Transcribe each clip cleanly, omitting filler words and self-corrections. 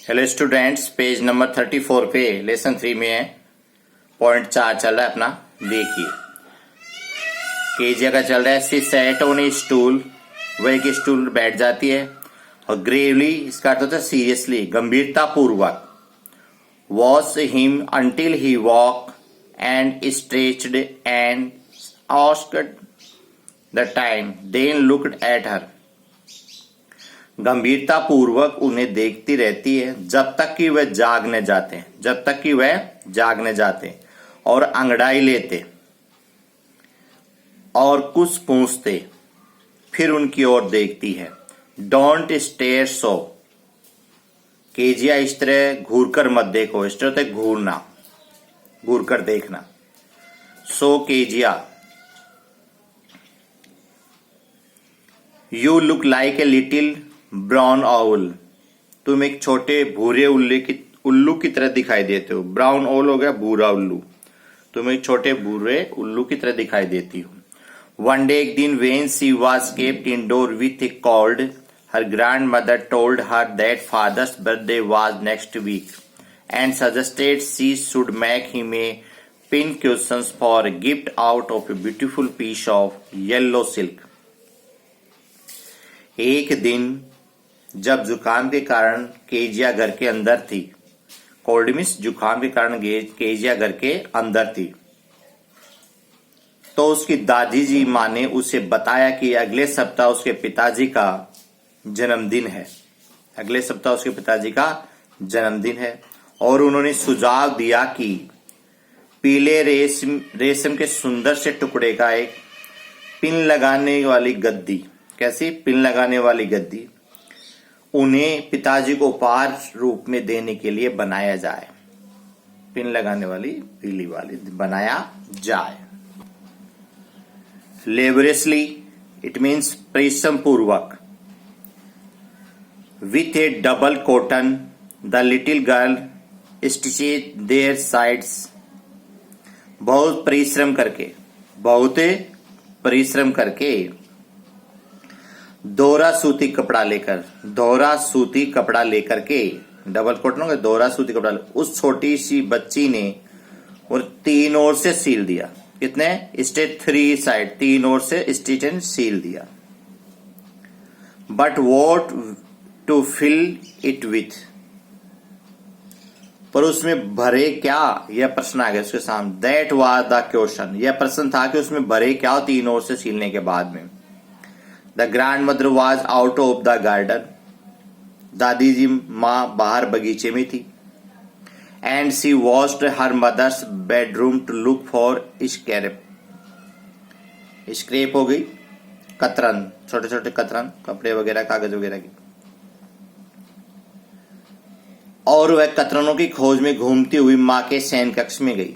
Hello students, page number 34 पे lesson 3 में है। पॉइंट 4 चल रहा है अपना। देखिए केजिया का चल रहा है। सी सेट ऑन ए स्टूल, वह एक स्टूल पर बैठ जाती है और ग्रेवली, इसका अर्थ होता है सीरियसली, गंभीरता पूर्वक। Watch him until he woke and stretched and asked the time, then looked at her. गंभीरता पूर्वक उन्हें देखती रहती है जब तक कि वह जागने जाते हैं, जब तक कि वह जागने जाते और अंगड़ाई लेते और कुछ पूछते, फिर उनकी ओर देखती है। डोंट स्टेयर सो, केजिया इस तरह घूर कर मत देखो। इस तरह तक घूरना, घूर कर देखना। So Kezia, you look like a little brown owl, तुम एक छोटे भूरे उल्लू की तरह दिखाई देते हो। ब्राउन आउल हो गया भूरा उल्लू, तुम एक छोटे भूरे उल्लू की तरह दिखाई देती हो। वन डे, एक दिन, when she was kept indoor with a cold, her grandmother told her that father's birthday was next week and suggested she should make him a pin cushion for a gift out of a beautiful piece of yellow silk. एक दिन जब जुकाम के कारण Kezia घर के अंदर थी, कोल्ड मीन्स जुकाम के कारण केजिया घर के अंदर थी, तो उसकी दादी जी माँ ने उसे बताया कि अगले सप्ताह उसके पिताजी का जन्मदिन है। अगले सप्ताह उसके पिताजी का जन्मदिन है और उन्होंने सुझाव दिया कि पीले रेशम के सुंदर से टुकड़े का एक पिन लगाने वाली गद्दी, कैसी पिन लगाने वाली गद्दी, उन्हें पिताजी को उपहार रूप में देने के लिए बनाया जाए। पिन लगाने वाली पीली वाली बनाया जाए। लेबरियसली, इट मीन्स परिश्रम पूर्वक। With a double cotton the little girl stitched their sides, बहुत परिश्रम करके, बहुत परिश्रम करके, दोहरा सूती कपड़ा लेकर, दोहरा सूती कपड़ा लेकर के, डबल कॉटन होगा, दोहरा सूती कपड़ा, उस छोटी सी बच्ची ने और तीन ओर से सील दिया। कितने स्टेट 3 साइड, तीन ओर से स्टिच एंड सील दिया। But what to fill it with, पर उसमें भरे क्या, यह प्रश्न आ गया उसके सामने। दैट वाज द क्वेश्चन, यह प्रश्न था कि उसमें भरे क्या तीन ओर से सीलने के बाद में। The grandmother was out of the garden, दादी जी माँ बाहर बगीचे में थी। And she watched her mother's bedroom to look for scrap, scrap हो गई कतरन, छोटे छोटे कतरन, कपड़े वगैरह कागज वगैरह की, और वह कतरनों की खोज में घूमती हुई माँ के शयन कक्ष में गई।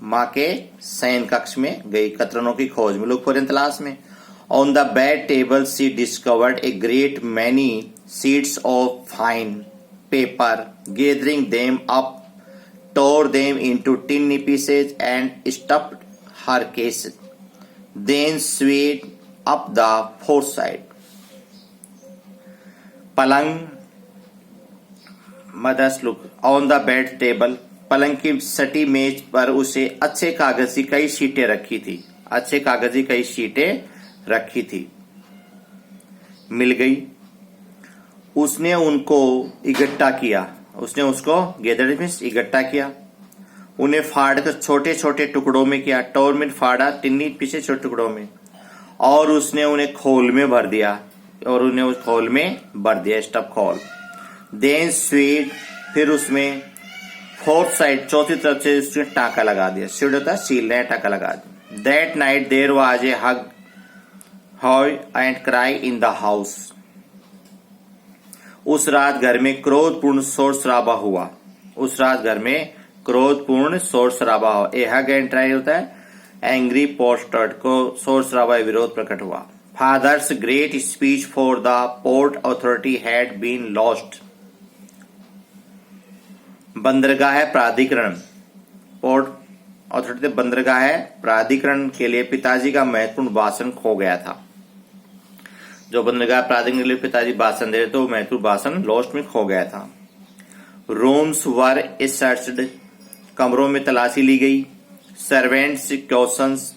माँ के शयन कक्ष में गई कतरनों की खोज में, लुक फॉर इन तलाश में। On the bed table she discovered a great many sheets of fine paper. Gathering them up, tore them into tiny pieces and stuffed her case. Then sewed up the fourth side. पलंग, mother's look on the bed table, पलंग की सटी मेज पर उसे अच्छे कागज की कई शीटें रखी थी, अच्छे कागज की कई शीटें रखी थी, मिल गई। उसने उनको इकट्ठा किया, उसने उसको गैदर्ड मीन्स इकट्ठा किया, उन्हें फाड़ कर छोटे छोटे टुकड़ों में किया। टोर में फाड़ा, टिन्नी पीछे छोटे टुकड़ों में, और उसने उन्हें खोल में भर दिया, और उन्हें उस खोल में भर दिया, स्टफ खोल। देन स्वीट, फिर उसमें फोर्थ साइड, चौथी तरफ से उसने टाका लगा दिया। स्वीट होता है सीलना, टाका लगा दिया। That night there was a huge hue and cry in the house, उस रात घर में क्रोधपूर्ण शोर शराबा हुआ, उस रात घर में क्रोधपूर्ण शोर शराबा हुआ। ए हग एंड ट्राई होता है एंग्री पोस्टर्ड, को शोर शराबा विरोध प्रकट हुआ। Father's great speech for the port authority had been lost, बंदरगाह प्राधिकरण, पोर्ट अथॉरिटी बंदरगाह प्राधिकरण के लिए पिताजी का महत्वपूर्ण भाषण खो गया था। जो बंदरगाह प्राधिकरण के लिए पिताजी भाषण दे रहे थे, वो महत्वपूर्ण भाषण लॉस्ट में खो गया था। रूम्स वर सर्च्ड, कमरों में तलाशी ली गई। सर्वेंट्स क्वेश्चंस,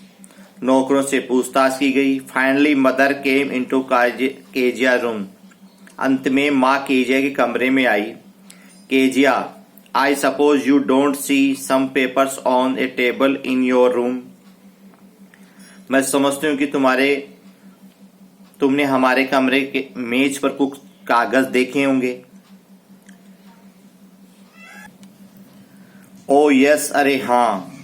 नौकरों से पूछताछ की गई। Finally mother came into Kezia room, अंत में माँ केजिया के कमरे में आई। Kezia, I suppose you don't see some papers on a table in your room, मैं समझती हूँ कि तुमने हमारे कमरे के मेज पर कुछ कागज देखे होंगे। ओ यस, अरे हाँ।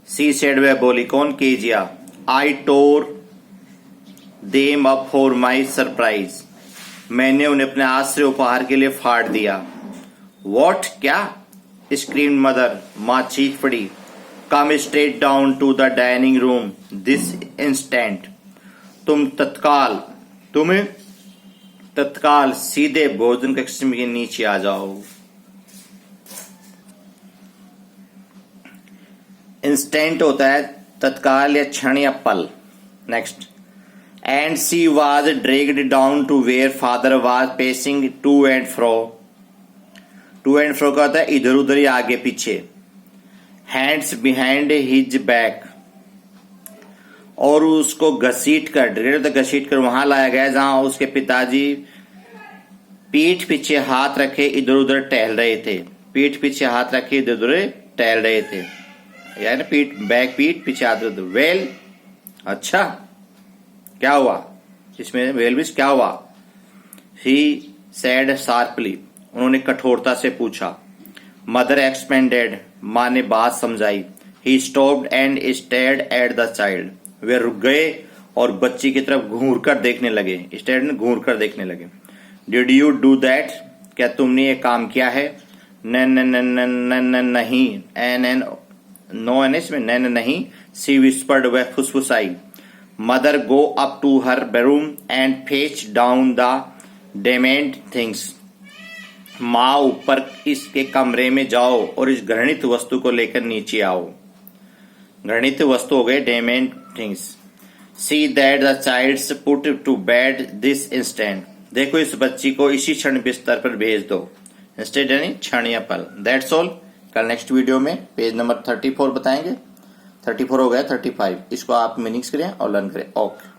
सी सेड, वह बोली। कौन? Kezia. I tore them up for my surprise, मैंने उन्हें अपने आश्चर्य उपहार के लिए फाड़ दिया। वॉट? क्या? स्क्रीम मदर, माँ चीख पड़ी। Come straight down to the dining room this instant, तुम तत्काल सीधे भोजन कक्ष के नीचे आ जाओ। इंस्टेंट होता है तत्काल या क्षण या पल। Next, and she was dragged down to where father was pacing to and fro. To and fro का होता है इधर उधर या आगे पीछे। हैंड्स बिहाइंड हिज बैक, और उसको घसीट कर वहां लाया गया जहां उसके पिताजी पीठ पीछे हाथ रखे इधर उधर टहल रहे थे। पीठ पीछे हाथ रखे इधर उधर टहल रहे थे, यानी पीठ पीछे हाथ उधर। वेल, अच्छा क्या हुआ इसमें? वेल विच क्या हुआ? ही सैड शार्पली, उन्होंने कठोरता से पूछा। मदर एक्सपेंडेड, माँ ने बात समझाई। He stopped and stared at the child, वे रुक गए और बच्ची की तरफ घूर कर देखने लगे। स्टेयर्ड ने घूर कर देखने लगे। डिड यू डू दैट, क्या तुमने ये काम किया है? नहीं। एन नो एन इसमें नैन नहीं। सी विस्पर्ड, वह फुसफुसाई। Mother go up to her bedroom and fetch down the damned things, माँ ऊपर इसके कमरे में जाओ और इस घृणित वस्तु को लेकर नीचे आओ। घृणित वस्तु हो गए damned things. See that the child's put to bed this instant, देखो इस बच्ची को इसी क्षण बिस्तर पर भेज दो। इंस्टेंट यानी क्षण या पल। That's all. कल नेक्स्ट वीडियो में पेज नंबर 34 बताएंगे। 34 हो गया 35, इसको आप मीनिंग्स करें और लर्न करें। ओके।